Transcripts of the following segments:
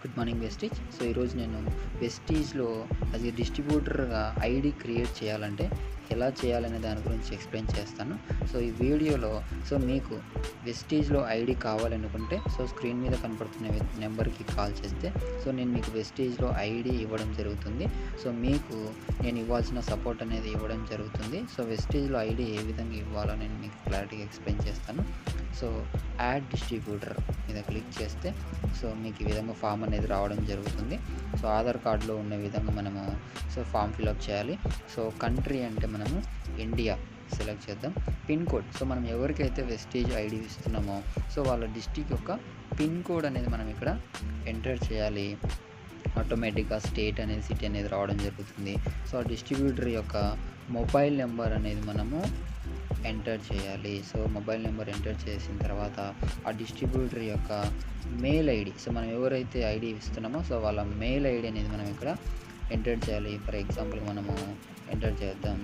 Good morning Vestige. So ఈరోజు నేను వెస్టీజ్లో as a డిస్ట్రిబ్యూటర్గా ID create చేయాలంటే ఎలా చేయాలనే దాని గురించి ఎక్స్ప్లెయిన్ చేస్తాను. సో ఈ వీడియోలో మీకు వెస్టీజ్లో ఐడి కావాలనుకుంటే స్క్రీన్ మీద కనపడుతున్న నెంబర్కి కాల్ చేస్తే నేను మీకు వెస్టీజ్లో ఐడి ఇవ్వడం జరుగుతుంది. మీకు నేను ఇవ్వాల్సిన సపోర్ట్ అనేది ఇవ్వడం జరుగుతుంది. వెస్టీజ్లో ఐడి ఏ విధంగా ఇవ్వాలో నేను మీకు క్లారిటీగా ఎక్స్ప్లెయిన్ చేస్తాను. యాడ్ డిస్ట్రిబ్యూటర్ మీద క్లిక్ చేస్తే మీకు ఈ విధంగా ఫామ్ అనేది రావడం జరుగుతుంది. ఆధార్ కార్డులో ఉన్న విధంగా మనము ఫామ్ ఫిల్అప్ చేయాలి. కంట్రీ అంటే మనము ఇండియా సెలెక్ట్ చేద్దాం. పిన్ కోడ్ మనం ఎవరికైతే వెస్టీజ్ ఐడి ఇస్తున్నామో వాళ్ళ డిస్ట్రిక్ట్ యొక్క పిన్ కోడ్ అనేది మనం ఇక్కడ ఎంటర్ చేయాలి. ఆటోమేటిక్గా స్టేట్ అనేది సిటీ అనేది రావడం జరుగుతుంది. ఆ డిస్ట్రిబ్యూటర్ యొక్క మొబైల్ నెంబర్ అనేది మనము ఎంటర్ చేయాలి. మొబైల్ నెంబర్ ఎంటర్ చేసిన తర్వాత ఆ డిస్ట్రిబ్యూటర్ యొక్క మెయిల్ ఐడి మనం ఎవరైతే ఐడి ఇస్తున్నామో వాళ్ళ మెయిల్ ఐడి అనేది మనం ఇక్కడ ఎంటర్ చేయాలి. ఫర్ ఎగ్జాంపుల్ మనము ఎంటర్ చేద్దాం.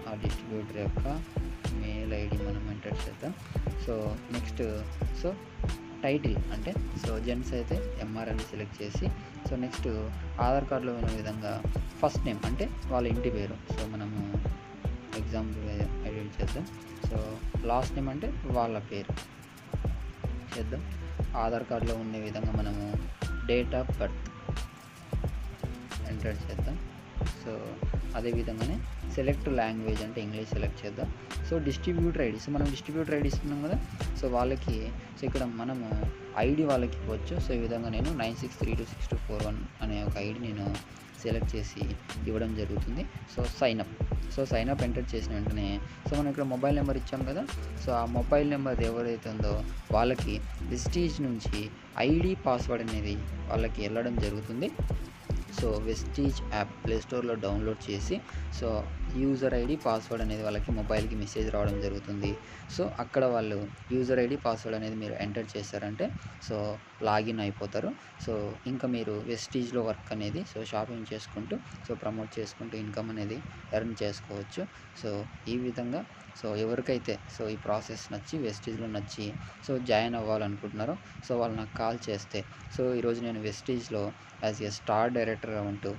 ఆ డిస్ట్రిబ్యూటర్ యొక్క మెయిల్ ఐడి మనం ఎంటర్ చేద్దాం. నెక్స్ట్ టైటిల్ అంటే జెంట్స్ అయితే ఎంఆర్ అని సెలెక్ట్ చేసి నెక్స్ట్ ఆధార్ కార్డులో ఉన్న విధంగా ఫస్ట్ నేమ్ అంటే వాళ్ళ ఇంటి పేరు మనము ఎగ్జాంపుల్ ఎడిట్ చేద్దాం. లాస్ట్ నేమ్ అంటే వాళ్ళ పేరు చేద్దాం. ఆధార్ కార్డులో ఉండే విధంగా మనము డేట్ ఆఫ్ బర్త్ ఎంటర్ చేద్దాం. అదే విధంగానే సెలెక్ట్ లాంగ్వేజ్ అంటే ఇంగ్లీష్ సెలెక్ట్ చేద్దాం. డిస్ట్రిబ్యూటర్ ఐడి మనం డిస్ట్రిబ్యూటర్ ఐడి ఇస్తున్నాం కదా వాళ్ళకి ఇక్కడ మనము ఐడి వాళ్ళకి ఇవ్వచ్చు. ఈ విధంగా నేను 96326241 అనే ఒక ఐడి నేను సెలెక్ట్ చేసి ఇవ్వడం జరుగుతుంది. సైన్అప్ ఎంటర్ చేసిన వెంటనే మనం ఇక్కడ మొబైల్ నెంబర్ ఇచ్చాం కదా ఆ మొబైల్ నెంబర్ ఎవరైతే ఉందో వాళ్ళకి వెస్టీజ్ నుంచి ఐడి పాస్వర్డ్ అనేది వాళ్ళకి వెళ్ళడం జరుగుతుంది. వెస్టీజ్ యాప్ ప్లేస్టోర్లో డౌన్లోడ్ చేసి యూజర్ ఐడి పాస్వర్డ్ అనేది వాళ్ళకి మొబైల్కి మెసేజ్ రావడం జరుగుతుంది. అక్కడ వాళ్ళు యూజర్ ఐడి పాస్వర్డ్ అనేది మీరు ఎంటర్ చేశారంటే లాగిన్ అయిపోతారు. ఇంకా మీరు వెస్టీజ్లో వర్క్ అనేది షాపింగ్ చేసుకుంటూ ప్రమోట్ చేసుకుంటూ ఇన్కమ్ అనేది ఎర్న్ చేసుకోవచ్చు. ఈ విధంగా ఎవరికైతే ఈ ప్రాసెస్ నచ్చి వెస్టీజ్లో నచ్చి జాయిన్ అవ్వాలనుకుంటున్నారో వాళ్ళు నాకు కాల్ చేస్తే ఈరోజు నేను వెస్టీజ్లో యాజ్ ఏ స్టార్ డైరెక్టర్గా ఉంటూ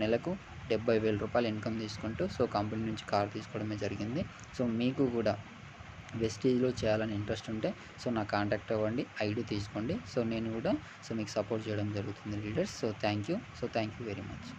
నెలకు 70,000 రూపాయలు ఇన్కమ్ తీసుకుంటూ కంపెనీ నుంచి కార్ తీసుకోవడమే జరిగింది. మీకు కూడా వెస్టీజ్లో చేయాలని ఇంట్రెస్ట్ ఉంటే నా కాంటాక్ట్ అవ్వండి, ఐడి తీసుకోండి. నేను కూడా మీకు సపోర్ట్ చేయడం జరుగుతుంది leaders. Thank you very much.